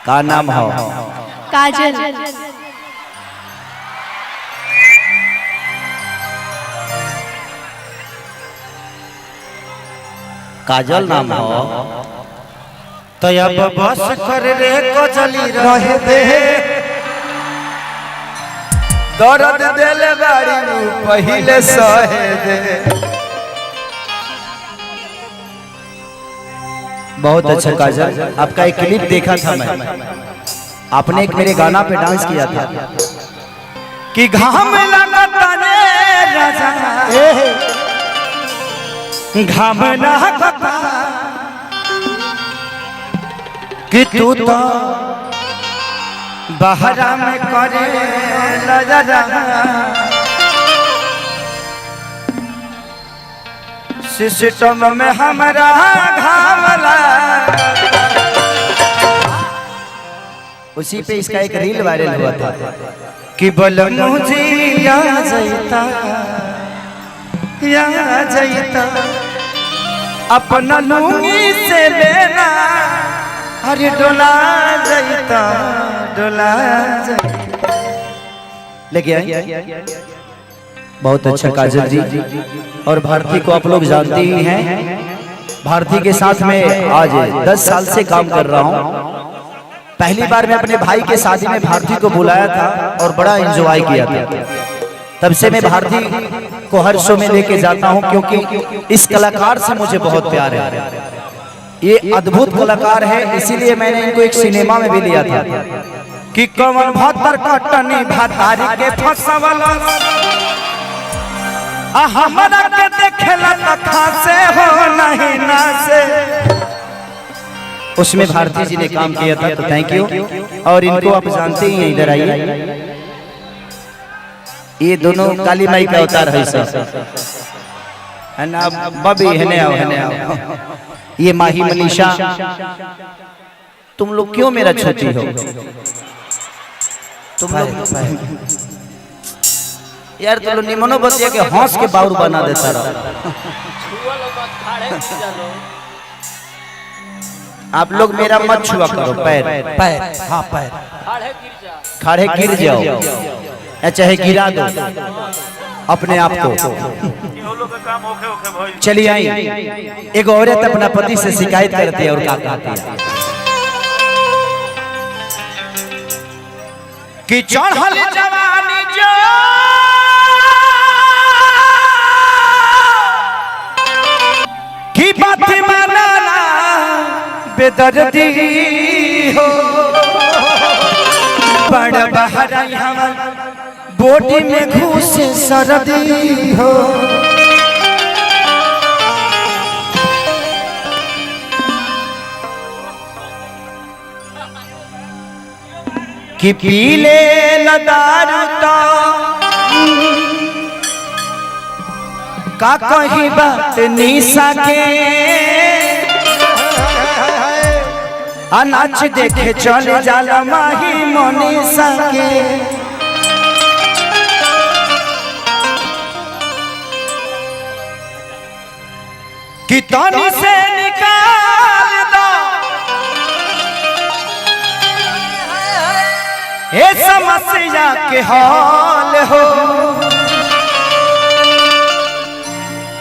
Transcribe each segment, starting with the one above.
का नाम हो? काजल। काजल नाम हो तो अब बस कर रे कजली रहे दे दर्द दिल बाड़ी पहले सहे दे। बहुत अच्छा काजल, आपका एक क्लिप देखा था मैं, आपने एक मेरे गाना पे डांस किया था कि घाम लगता ने राजा घाम लगता कि तू तो बहरा में करे नजरा सिस्टम में हमारा घावला। उसी पे इसका एक रील वायरल हुआ था कि बोल मुझे या जैता अपना लूंगी से लेना अरे डोला जैता डोला लेके आए। बहुत अच्छा काजल जी, और भारती को आप लोग जानते ही हैं, भारती के साथ में आज 10 साल से काम कर रहा हूं। पहली बार मैं अपने भाई के शादी में भारती को बुलाया था और बड़ा एंजॉय किया था। तब से मैं भारती को हर शो में लेके जाता हूं, क्योंकि इस कलाकार से मुझे बहुत प्यार है। ये अद्भुत कलाकार है, इसीलिए मैंने इनको एक सिनेमा में भी लिया था कि कवन भतर कटनी भातारी के फसवल हमरा के देखेला त खासे हो नहीं ना से। उसमें भारती जी ने काम किया था, तो थैंक यू। और इनको आप जानते ही हैं, इधर आइए, ये दोनों काली माई का अवतार है सर, है ना? बबी है आओ। ये माही मनीषा। तुम लोग क्यों मेरा छूती हो? तुम लोग यार तुम लोग निमनो बतिया के हंस के बाउर बना देता रहो। आप लोग मेरा मत छुआ करो, पैर पैर हाँ पैर खड़े गिर जाओ या चाहे गिरा दो अपने आप को। चलिए आई, एक औरत अपना पति से शिकायत करती है और क्या कहती है कि चढ़ल जवानी जो की बात माना बेदर्दी हो बड़ बहरा हमर बॉडी में घुसे सरदी हो। कि पीले लदारू तो का कही बात निशा के अनाच देखे चले जाला माही मनीषा के। कि तनी से निकाल दो ये समस्या के हाल हो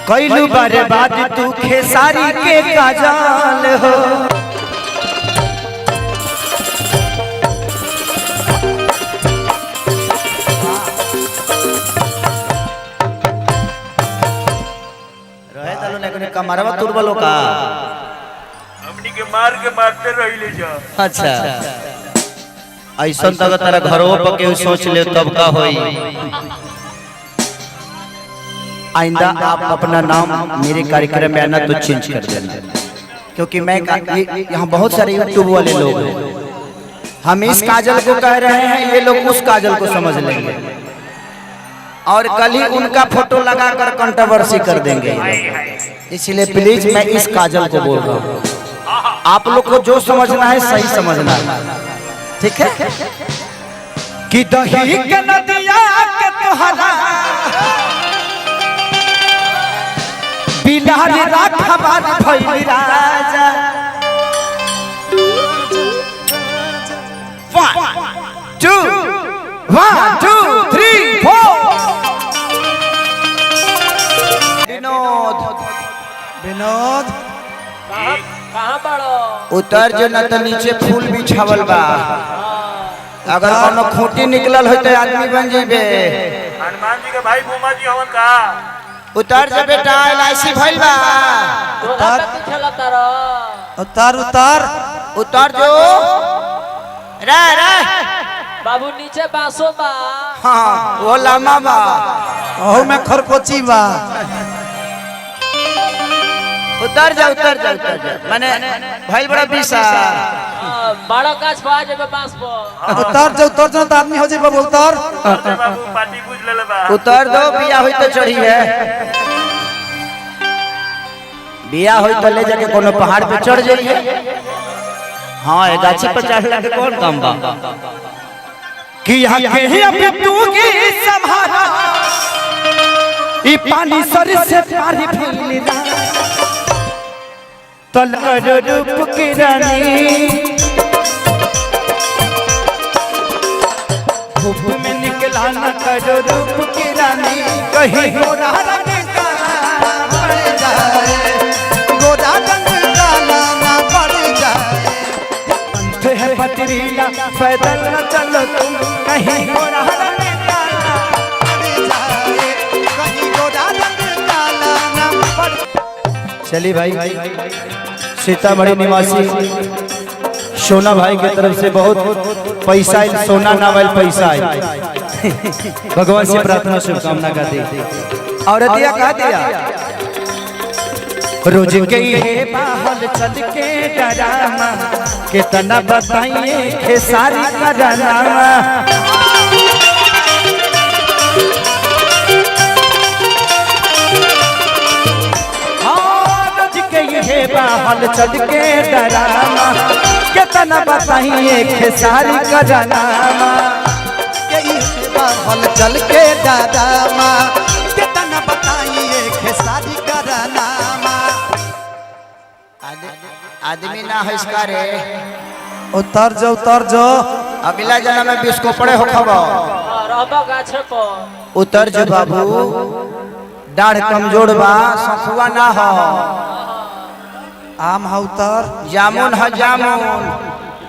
कैलू बारे बाद तू खेसारी के काजाल हो। कमरवा तुरबलो का हमनी के मार के मारते रहिले जा। अच्छा ऐसा तक तेरा घरों पर के सोच ले तब का होई। आइंदा आप अपना नाम मेरे कार्यक्रम में आना तो चेंज कर देना, क्योंकि मैं यहाँ बहुत सारे यूट्यूब वाले लोग हैं, हम इस काजल को कह रहे हैं, ये लोग उस काजल को समझ लेंगे और कल ही उनका फोटो लगाकर कंट्रोवर्सी कर देंगे। इसलिए प्लीज मैं इस काजल को बोल रहा हूँ, आप लोग को जो समझना है सही समझना है, ठीक है? कि दही के नदिया के तोहरा बिलारी राखबार भइल राजा उतर जो न तो नीचे फूल बिछावल बा। अगर कोनो खूंटी निकलल हो तो आदमी बन जेबे। हनुमान जी के भाई भूमा जी हवन का। उतर जा बेटा, एलआईसी भइल बा। उतार उतार उतार उतर जो रे रे बाबू नीचे बांसो बा। हाँ वो लामा बा। ओह में खरकोची बा। उतर जा उतर जा उतर जा। माने भाई बड़ा बिसा बड़ा काज बा जेबे बांस पर। उतर जा तो आदमी हो जाए बाबू उतर। बाबू पार्टी पूछ ले बा। उतर दो, बिया हुई तो चढ़ी है। बिया हुई तो ले जाके कोनो पहाड़ पे चढ़ जाइए। हाँ ये गाछी पर चढ़ला के कौन काम बा। कि यहाँ के अभी तू की संभाला ई पानी सर से पारी फैल तल रूप की रानी धूप में निकला न करो रूप की रानी कहीं गोरा रंग काला पड़ जाए गोरा रंग काला ना पड़ जाए अंत है पथरीला पैदल न चलो तुम कहीं गोरा रंग काला पड़ जाए कहीं गोरा रंग काला ना पड़। चलिए भाई, सीतामढ़ी निवासी सोना भाई की तरफ से बहुत पैसा है। सोना नावल पैसा है। भगवान से प्रार्थना शुभकामना का दी। और दिया कहा दिया रोज गई है बाहर चल के डरामा कितना बताइए खेसारी का डरामा बाहर चल के डरामा कितना बताइए खेसारी का डरामा बाहर चल के डरामा कितना बताइए खेसारी का डरामा। आदमी ना है इसका रे। उतर जो अगला जन्म में बिस्को पड़े हो खबर रहबा गाछ पर। उतर जो बाबू, डाढ़ कमजोर बा, सखुआ ना हो। आम है उतर जामुन है जामुन।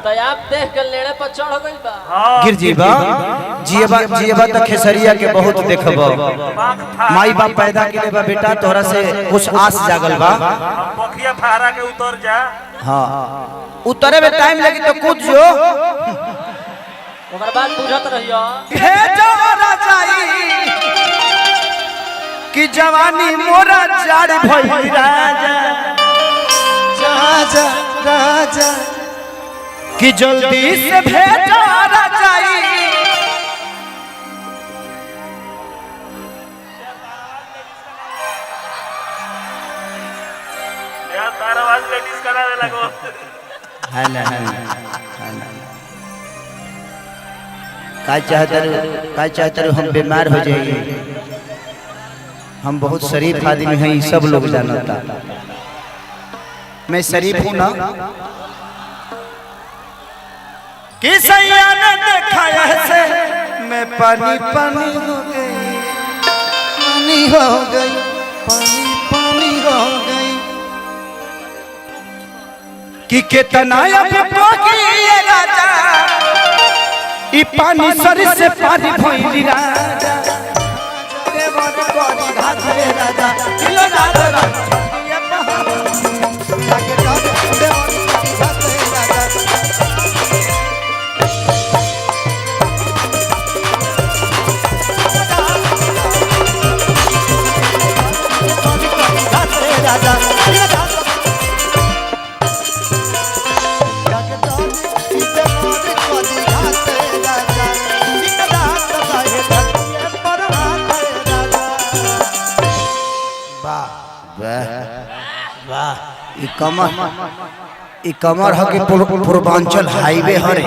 तो आप देख के लेड़े पर चढ़ गई बा। गिर जीबा जियबा तो खेसरिया के बहुत देखबा। माई बाप पैदा के बा बेटा, तोहरा से कुछ आस जागल बा। पोखिया फहरा के उतर जा। हाँ उतरे में टाइम लगी तो कूद जो। ओकर बाद बुझत रहियो कि जवानी मोरा जाड़ भई राजा राजा राजा कि जल्दी से भेजा राजाई। यार तारा आवाज लेडीज करावे लगो। है ना का चाहते हम बीमार हो जाइए। हम बहुत शरीफ आदमी हैं, सब लोग जानता। मैं शरीफ हूँ ना। कि सैया ने देखा ऐसे मैं पानी पानी हो गई पानी हो गई पानी पानी हो गई कि कितना ये राजा ई पानी सर से पानी भइली राजा देवर कोरी घाटे राजा किलो राजा ये लागे देवर कोरी घाटे राजा। कमर है कि पूर्वांचल हाईवे हरे